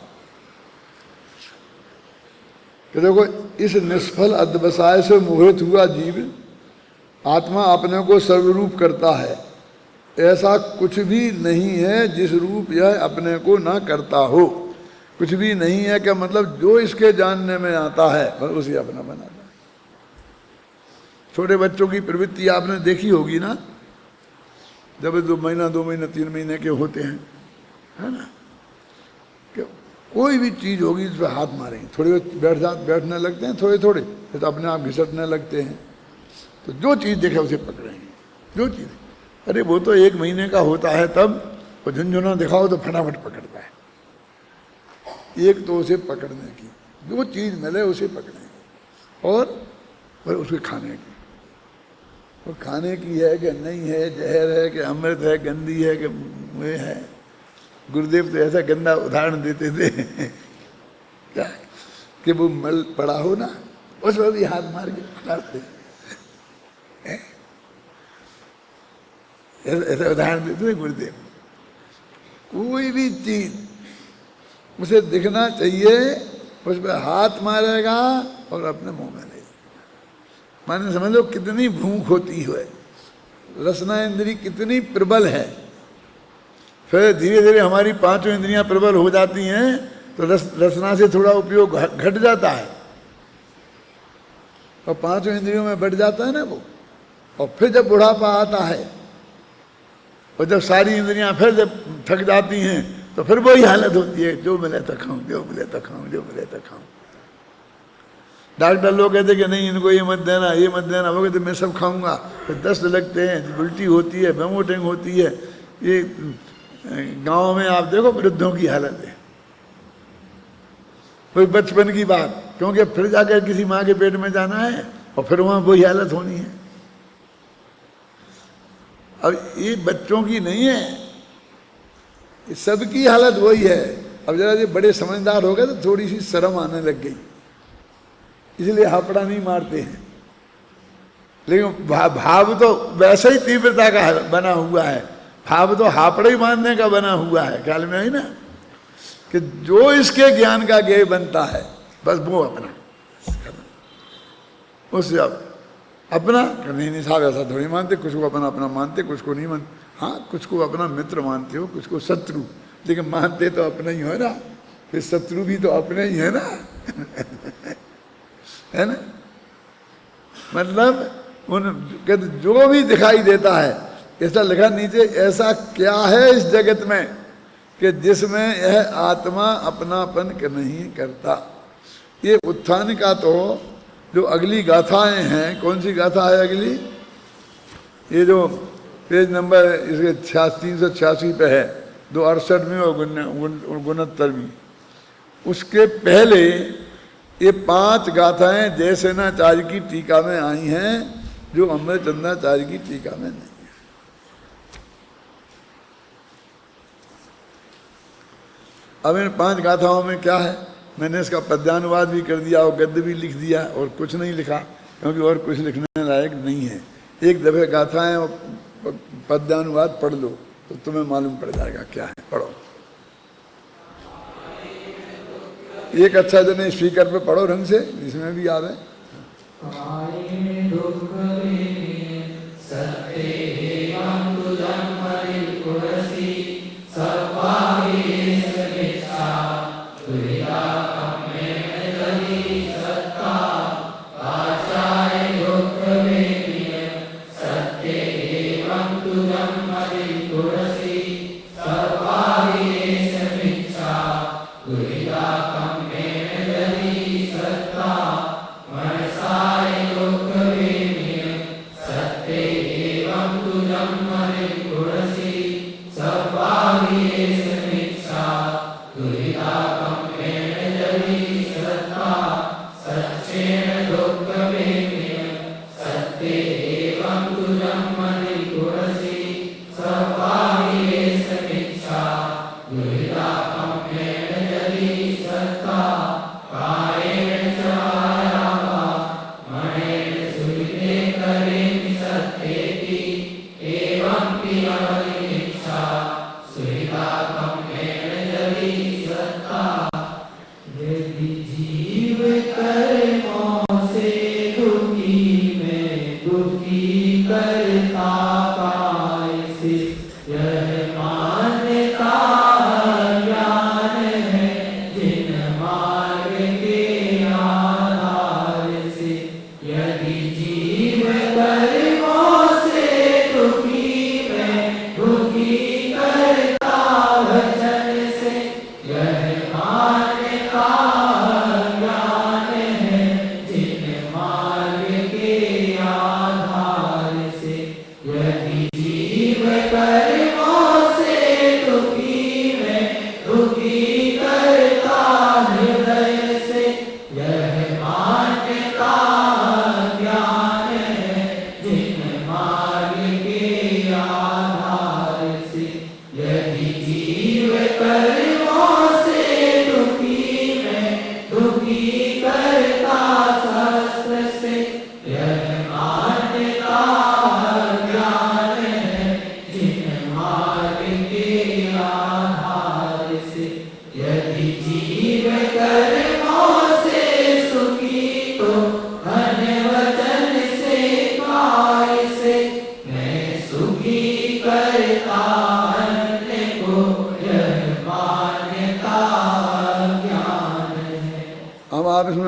कि देखो इस निष्फल अध्यवसाय से मोहित हुआ जीव आत्मा अपने को सर्वरूप करता है। ऐसा कुछ भी नहीं है जिस रूप यह अपने को ना करता हो। कुछ भी नहीं है क्या मतलब जो इसके जानने में आता है वह उसे अपना बनाता है। छोटे बच्चों की प्रवृत्ति आपने देखी होगी ना, जब 2 महीना 2 महीने 3 महीने के होते हैं, है ना, कि कोई भी चीज़ होगी इस पर हाथ मारेंगे, थोड़ी बैठने लगते हैं, थोड़े थोड़े फिर तो अपने आप घिसटने लगते हैं। तो जो चीज़ देखे उसे पकड़ेंगे, जो चीज़। अरे वो तो 1 महीने का होता है तब वो झुंझुना दिखाओ तो फटाफट पकड़ता है। एक तो उसे पकड़ने की, जो चीज़ मिले उसे पकड़ने की, और फिर उसे खाने की। वो खाने की है कि नहीं है, जहर है कि अमृत है, गंदी है कि वे है। गुरुदेव तो ऐसा गंदा उदाहरण देते थे क्या कि वो मल पड़ा हो ना, उस पर भी हाथ मार के फटाते, ऐसा उदाहरण देते थे गुरुदेव। कोई भी चीज उसे दिखना चाहिए, उस पर हाथ मारेगा और अपने मुंह में ले। माने समझ लो कितनी भूख होती है, रसना इंद्री कितनी प्रबल है। फिर धीरे धीरे हमारी 5 इंद्रियां प्रबल हो जाती हैं तो रसना से थोड़ा उपयोग घट जाता है और 5 इंद्रियों में बढ़ जाता है ना वो। और फिर जब बुढ़ापा आता है और जब सारी इंद्रियां फिर जब थक जाती हैं तो फिर वही हालत होती है, जो मिले तो खाऊं, जो मिले तो खाऊं, जो मिले तो खाऊं। डॉक्टर लोग कहते कि नहीं इनको ये मत देना, ये मत देना, वो कहते मैं सब खाऊंगा। फिर दस्त लगते हैं, उल्टी होती है, वोमिटिंग होती है। ये गांव में आप देखो वृद्धों की हालत है, कोई बचपन की बात, क्योंकि फिर जाकर किसी माँ के पेट में जाना है और फिर वहां वही हालत होनी है। अब ये बच्चों की नहीं है, ये सबकी हालत वही है। अब जरा ये बड़े समझदार हो गए तो थोड़ी सी शर्म आने लग गई, इसलिए हापड़ा नहीं मारते हैं। लेकिन भाव तो वैसे ही तीव्रता का बना हुआ है, भाव तो हापड़ा ही मारने का बना हुआ है। ख्याल में आई ना कि जो इसके ज्ञान का ज्ञेय बनता है बस वो अपना, उससे अब अपना नहीं साहब ऐसा थोड़ी मानते, कुछ को अपना अपना मानते, कुछ को नहीं मानते। हाँ, कुछ को अपना मित्र मानते हो, कुछ को शत्रु, लेकिन मानते तो अपना ही हो ना, फिर शत्रु भी तो अपने ही है ना है ना। मतलब उन जो भी दिखाई देता है, ऐसा लिखा नीचे, ऐसा क्या है इस जगत में कि जिसमें यह आत्मा अपनापन नहीं करता। ये उत्थान का तो जो अगली गाथाएं हैं, कौन सी गाथा है अगली, ये जो पेज नंबर इसके 386 पे है, 268 और 69, उसके पहले ये 5 गाथाएं जयसेनाचार्य की टीका में आई हैं जो अमरचंद्राचार्य की टीका में नहीं है। अब इन 5 गाथाओं में क्या है, मैंने इसका पद्यानुवाद भी कर दिया और गद्य भी लिख दिया, और कुछ नहीं लिखा क्योंकि और कुछ लिखने लायक नहीं है। एक दफे गाथाएं और पद्यानुवाद पढ़ लो तो तुम्हें मालूम पड़ जाएगा क्या है। पढ़ो, एक अच्छा जने स्पीकर पे पढ़ो ढंग से, इसमें भी याद है।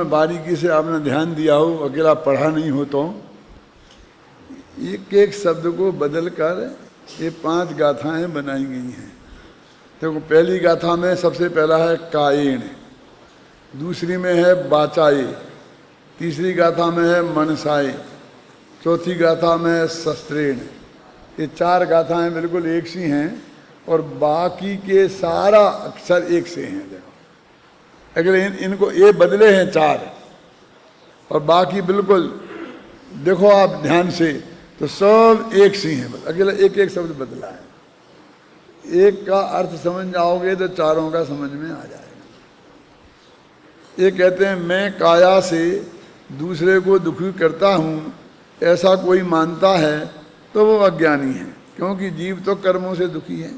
बारीकी से आपने ध्यान दिया हो, अकेला पढ़ा नहीं हो तो एक एक शब्द को बदल कर ये 5 गाथाएं बनाई गई हैं। देखो, पहली गाथा में सबसे पहला है कायेण, दूसरी में है बाचाए, तीसरी गाथा में है मनसाए, चौथी गाथा में है शस्त्रेण। ये 4 गाथाएं बिल्कुल एक सी हैं और बाकी के सारा अक्षर एक से हैं। देखो, अगले इनको ये बदले हैं 4 और बाकी बिल्कुल। देखो आप ध्यान से, तो सब एक सी हैं, बस अकेला एक एक शब्द बदला है। एक का अर्थ समझ जाओगे तो चारों का समझ में आ जाएगा। ये कहते हैं मैं काया से दूसरे को दुखी करता हूँ, ऐसा कोई मानता है तो वो अज्ञानी है, क्योंकि जीव तो कर्मों से दुखी है।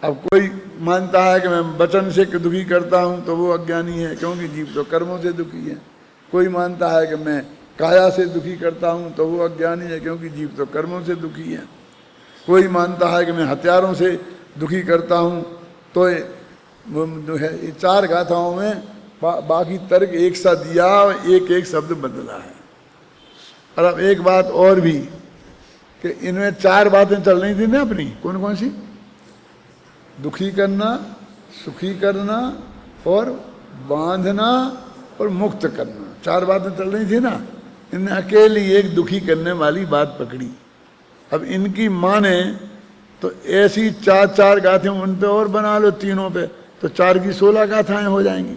अब कोई मानता है कि मैं वचन से दुखी करता हूँ तो वो अज्ञानी है, क्योंकि जीव तो कर्मों से दुखी है। कोई मानता है कि मैं काया से दुखी करता हूँ तो वो अज्ञानी है, क्योंकि जीव तो कर्मों से दुखी है। कोई मानता है कि मैं हथियारों से दुखी करता हूँ तो वो जो है ये चार गाथाओं में बाकी तर्क एक सा दिया, एक एक शब्द बदला है। और अब एक बात और भी कि इनमें चार बातें चल रही थी ना अपनी, कौन कौन सी? दुखी करना, सुखी करना और बांधना और मुक्त करना, चार बातें चल रही थी ना। इनने अकेली एक दुखी करने वाली बात पकड़ी। अब इनकी माने तो ऐसी चार चार गाथें उन पे और बना लो, तीनों पे, तो 4 की 16 गाथाएं हो जाएंगी।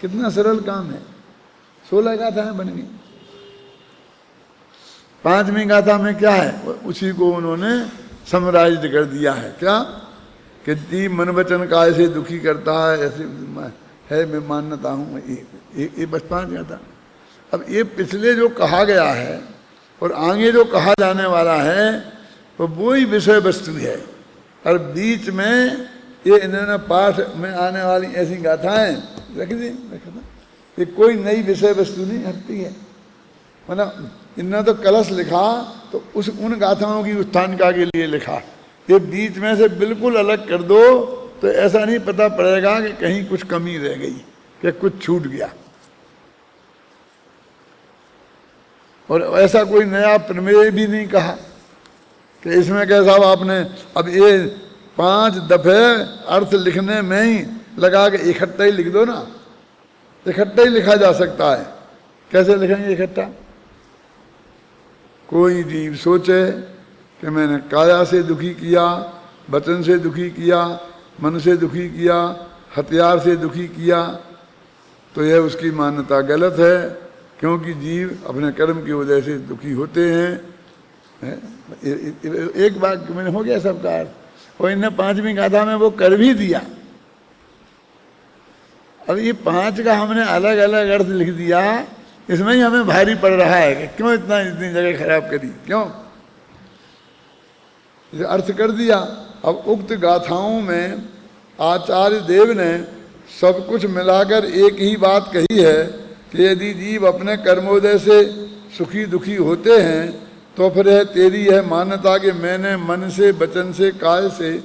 कितना सरल काम है, 16 गाथाएं बन गई। 5वीं गाथा में क्या है, उसी को उन्होंने समराइज कर दिया है। क्या कि जीव मन वचन काय से दुखी करता है, ऐसे है मैं मानता हूँ। ये बस 5 गाथा। अब ये पिछले जो कहा गया है और आगे जो कहा जाने वाला है वो ही विषय वस्तु है। और बीच में ये इन्होंने पाठ में आने वाली ऐसी गाथाएं रख दी, ये कोई नई विषय वस्तु नहीं हटती है। मतलब इन्होंने तो कलश लिखा तो उन गाथाओं की उत्थानका के लिए लिखा। ये बीच में से बिल्कुल अलग कर दो तो ऐसा नहीं पता पड़ेगा कि कहीं कुछ कमी रह गई, कि कुछ छूट गया। और ऐसा कोई नया प्रमेय भी नहीं कहा कि इसमें क्या साहब आपने अब ये 5 दफे अर्थ लिखने में ही लगा के इकट्ठा ही लिख दो ना, इकट्ठा ही लिखा जा सकता है। कैसे लिखेंगे इकट्ठा? कोई जीव सोचे कि मैंने काया से दुखी किया, वचन से दुखी किया, मन से दुखी किया, हथियार से दुखी किया, तो यह उसकी मान्यता गलत है, क्योंकि जीव अपने कर्म की वजह से दुखी होते हैं। एक बात मैंने हो गया सबका अर्थ। और इन्हें 5वीं गाथा में वो कर भी दिया। अब ये 5 का हमने अलग अलग अर्थ लिख दिया, इसमें ही हमें भारी पड़ रहा है कि क्यों इतनी जगह खराब करी, क्यों इसे अर्थ कर दिया। अब उक्त गाथाओं में आचार्य देव ने सब कुछ मिलाकर एक ही बात कही है कि यदि जीव अपने कर्मोदय से सुखी दुखी होते हैं तो फिर है तेरी यह मान्यता कि मैंने मन से, वचन से, काय से,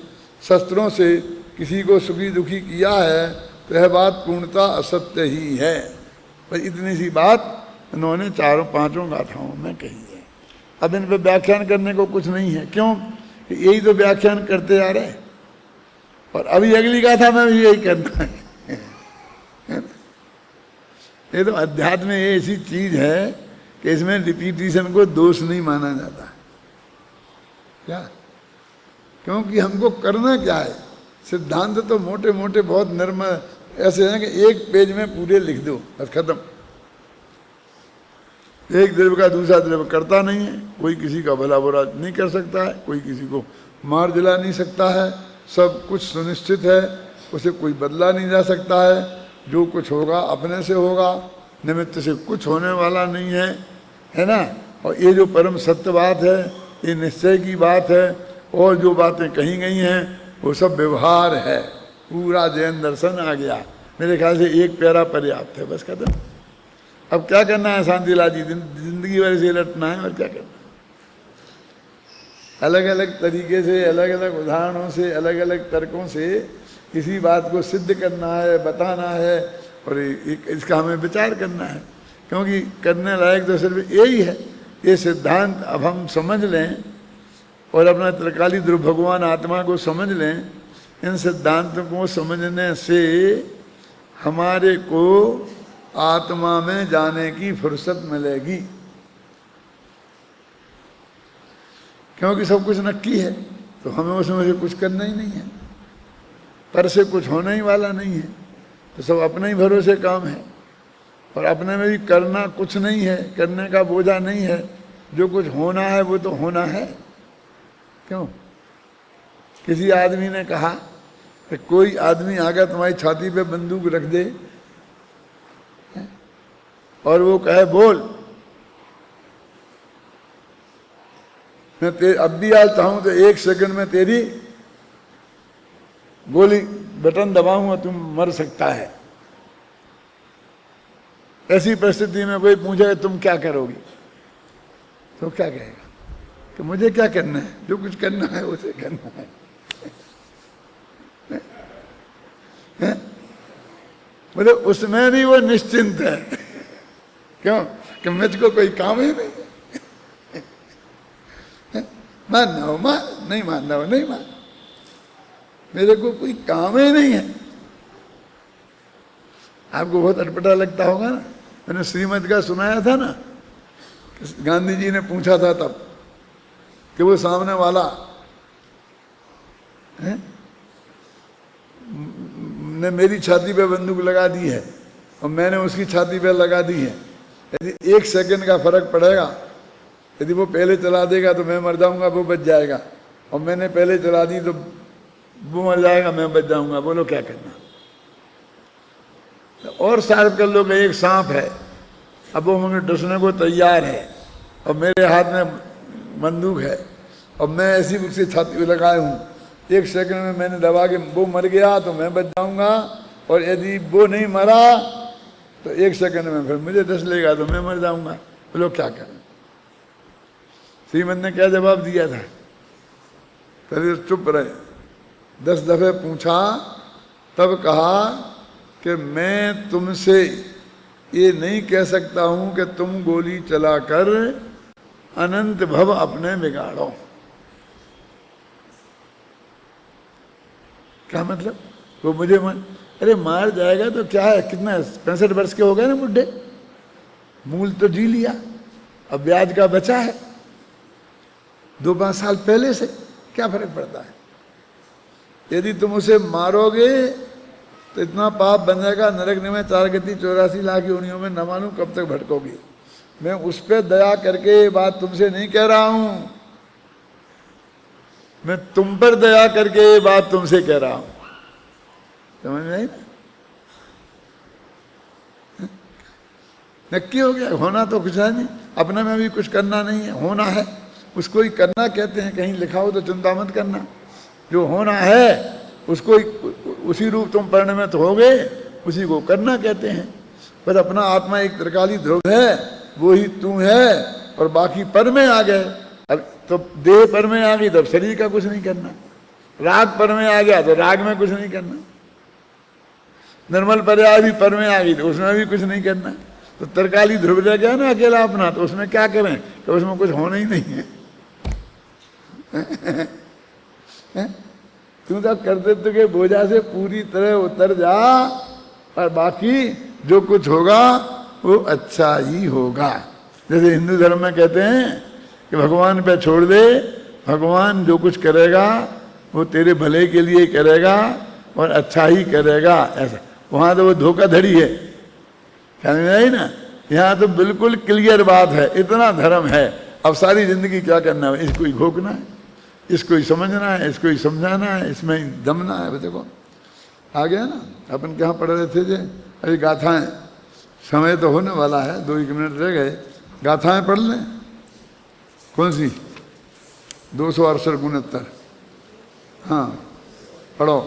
शस्त्रों से किसी को सुखी दुखी किया है, तो यह बात पूर्णतः असत्य ही है। पर इतनी सी बात इन्होंने 4-5 गाथाओं में कही है। अब इन पर व्याख्यान करने को कुछ नहीं है, क्यों? यही तो व्याख्यान करते आ रहे हैं। और अभी अगली गाथा में भी यही करना है। ये तो अध्यात्म ये ऐसी चीज है कि इसमें रिपीटिशन को दोष नहीं माना जाता। क्या? क्योंकि हमको करना क्या है? सिद्धांत तो मोटे मोटे बहुत नर्म ऐसे हैं कि एक पेज में पूरे लिख दो, बस खत्म। एक द्रव्य का दूसरा द्रव्य करता नहीं है, कोई किसी का भला बुरा नहीं कर सकता है, कोई किसी को मार दिला नहीं सकता है, सब कुछ सुनिश्चित है, उसे कोई बदला नहीं जा सकता है। जो कुछ होगा अपने से होगा, निमित्त से कुछ होने वाला नहीं है ना। और ये जो परम सत्य बात है, ये निश्चय की बात है। और जो बातें कही गई हैं वो सब व्यवहार है। पूरा जैन दर्शन आ गया। मेरे ख्याल से एक प्यारा पर्याप्त है, बस खत्म। अब क्या करना है शांतिलाल जी? जिंदगी भर से लटना है और क्या करना है? अलग अलग तरीके से, अलग अलग उदाहरणों से, अलग अलग तर्कों से किसी बात को सिद्ध करना है, बताना है, और इसका हमें विचार करना है। क्योंकि करने लायक तो सिर्फ यही है। ये सिद्धांत अब हम समझ लें और अपना त्रिकाली ध्रुव भगवान आत्मा को समझ लें। इन सिद्धांतों को समझने से हमारे को आत्मा में जाने की फुर्सत मिलेगी। क्योंकि सब कुछ नक्की है, तो हमें उसमें से कुछ करना ही नहीं है, पर से कुछ होने ही वाला नहीं है, तो सब अपने ही भरोसे काम है। और अपने में भी करना कुछ नहीं है, करने का बोझा नहीं है। जो कुछ होना है वो तो होना है। क्यों? किसी आदमी ने कहा कि कोई आदमी आकर तुम्हारी छाती पे बंदूक रख दे और वो कहे बोल, मैं अब भी आज चाहूं तो 1 सेकंड में तेरी गोली बटन दबाऊंगा, तुम मर सकता है। ऐसी परिस्थिति में कोई पूछे तुम क्या करोगी, तो क्या कहेगा कि मुझे क्या करना है, जो कुछ करना है उसे करना है। बोले उसमें भी वो निश्चिंत है। क्यों? कि मुझको कोई काम ही नहीं है। मानना हो मान, नहीं मानना हो नहीं मान, मेरे को कोई काम ही नहीं है। आपको बहुत अटपटा लगता होगा ना। मैंने श्रीमद का सुनाया था ना, गांधी जी ने पूछा था तब कि वो सामने वाला ने मेरी छाती पे बंदूक लगा दी है और मैंने उसकी छाती पे लगा दी है। यदि 1 सेकंड का फर्क पड़ेगा, यदि वो पहले चला देगा तो मैं मर जाऊंगा, वो बच जाएगा, और मैंने पहले चला दी तो वो मर जाएगा, मैं बच जाऊंगा। बोलो क्या करना? और सार्व कर लो कि एक सांप है, अब वो मुझे डसने को तैयार है और मेरे हाथ में बंदूक है और मैं ऐसी उसकी छाती पे लगाए हूँ, 1 सेकंड में मैंने दबा के वो मर गया तो मैं बच जाऊंगा, और यदि वो नहीं मरा तो 1 सेकंड में फिर मुझे डस लेगा तो मैं मर जाऊंगा। बोलो क्या करें? श्रीमद ने क्या जवाब दिया था? पहले चुप रहे, 10 दफे पूछा, तब कहा कि मैं तुमसे ये नहीं कह सकता हूं कि तुम गोली चलाकर अनंत भव अपने बिगाड़ो। क्या मतलब? वो मुझे अरे मार जाएगा तो क्या है, कितना 65 वर्ष के हो गए ना बुढ़े, मूल तो जी लिया, अब ब्याज का बचा है, 2-5 साल पहले से, क्या फर्क पड़ता है? यदि तुम उसे मारोगे तो इतना पाप बन जाएगा, नरक में 4 गति 84 लाख योनियों में न मालूम कब तक भटकोगी। मैं उस पर दया करके ये बात तुमसे नहीं कह रहा हूं, मैं तुम पर दया करके ये बात तुमसे कह रहा हूं। समझ में आई ना? नक्की हो गया, होना तो कुछ है नहीं, अपने में भी कुछ करना नहीं है, होना है, उसको ही करना कहते हैं। कहीं लिखा हो तो चिंता मत करना, जो होना है उसको उसी रूप तुम परिणमित हो गए, उसी को करना कहते हैं। पर अपना आत्मा एक त्रिकाली ध्रुव है, वो ही तू है, और बाकी पर में आ गए। तो देह पर में आ गई तब शरीर का कुछ नहीं करना, राग पर में आ गया तो राग में कुछ नहीं करना, निर्मल पर्याय भी पर में आ गई तो उसमें भी कुछ नहीं करना। तो त्रिकाली ध्रुव रह गया ना अकेला अपना, तो उसमें क्या करें? तो उसमें कुछ होना ही नहीं है। तू तो कर्तव्य के बोझा से पूरी तरह उतर जा, और बाकी जो कुछ होगा वो अच्छा ही होगा। जैसे हिंदू धर्म में कहते हैं कि भगवान पे छोड़ दे, भगवान जो कुछ करेगा वो तेरे भले के लिए करेगा और अच्छा ही करेगा। ऐसा वहाँ तो वो धोखाधड़ी है, समझ में आई ना? यहाँ तो बिल्कुल क्लियर बात है, इतना धर्म है, अब सारी जिंदगी क्या करना है? इसको ही घोकना है, इसको ही समझना है, इसको ही समझाना है, इसमें ही दमना है। देखो आ गया ना, अपन कहाँ पढ़ रहे थे जे? अरे गाथाएं, समय तो होने वाला है, 2-1 मिनट रह गए, गाथाएं पढ़ लें। कौन सी? 268-69। हाँ पढ़ो।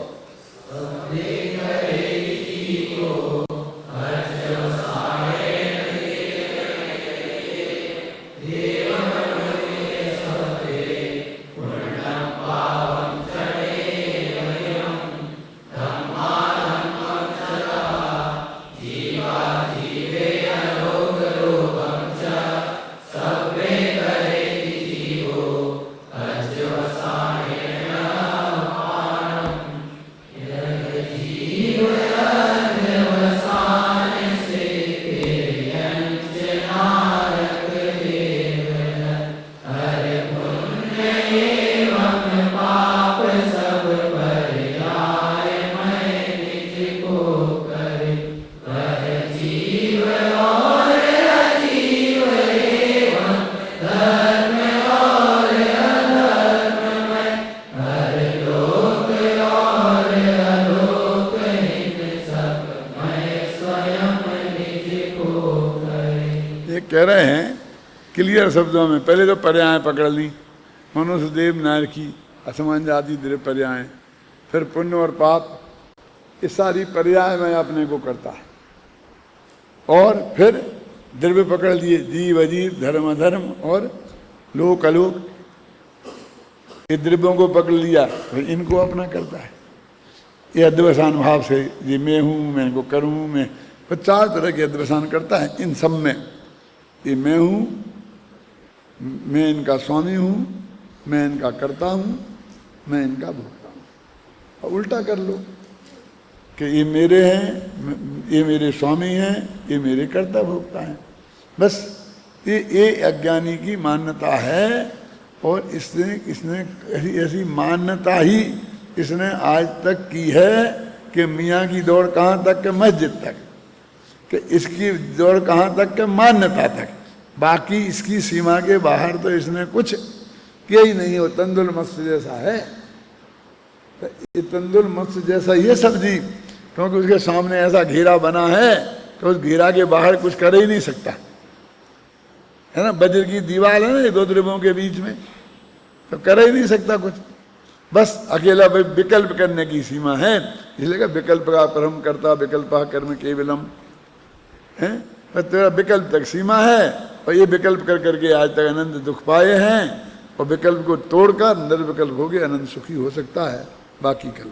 क्लियर शब्दों में। पहले तो पर्याय पकड़ ली, मनुष्य देव नार की असमान आदि द्रव्य पर्याय, फिर पुण्य और पाप, इस सारी पर्याय में अपने को करता है। और फिर द्रव्य पकड़ लिए, जीव अजीव, धर्म अधर्म और लोक अलोक, ये द्रव्यों को पकड़ लिया, फिर इनको अपना करता है। ये अध्यवसान भाव से, ये मैं हूँ, मैं इनको करूँ, मैं 50 तरह के अध्यवसान करता है। इन सब में ये मैं हूँ, मैं इनका स्वामी हूँ, मैं इनका करता हूँ, मैं इनका भोगता हूँ। और उल्टा कर लो कि ये मेरे हैं, ये मेरे स्वामी हैं, ये मेरे कर्ता भोगता हैं। बस ये अज्ञानी की मान्यता है। और इसने ऐसी मान्यता ही इसने आज तक की है कि मियाँ की दौड़ कहाँ तक के मस्जिद तक, कि इसकी दौड़ कहाँ तक के मान्यता तक, बाकी इसकी सीमा के बाहर तो इसने कुछ किया ही नहीं। हो तंदुल मत्स्य जैसा है, तो ये तंदुल मत्स्य जैसा ये सब्जी, क्योंकि उसके सामने ऐसा घेरा बना है कि उस घेरा के बाहर कुछ कर ही नहीं सकता, है ना। वज्र की दीवार है ना ये दो द्रव्यों के बीच में, तो कर ही नहीं सकता कुछ। बस अकेला विकल्प करने की सीमा है, इसलिए विकल्प का परम करता विकल्प कर्म केवलम है। पर तेरा विकल्प तक सीमा है, और ये विकल्प कर करके आज तक अनंत दुख पाए हैं, और विकल्प को तोड़कर निर्विकल्प हो गए अनंत सुखी हो सकता है। बाकी कल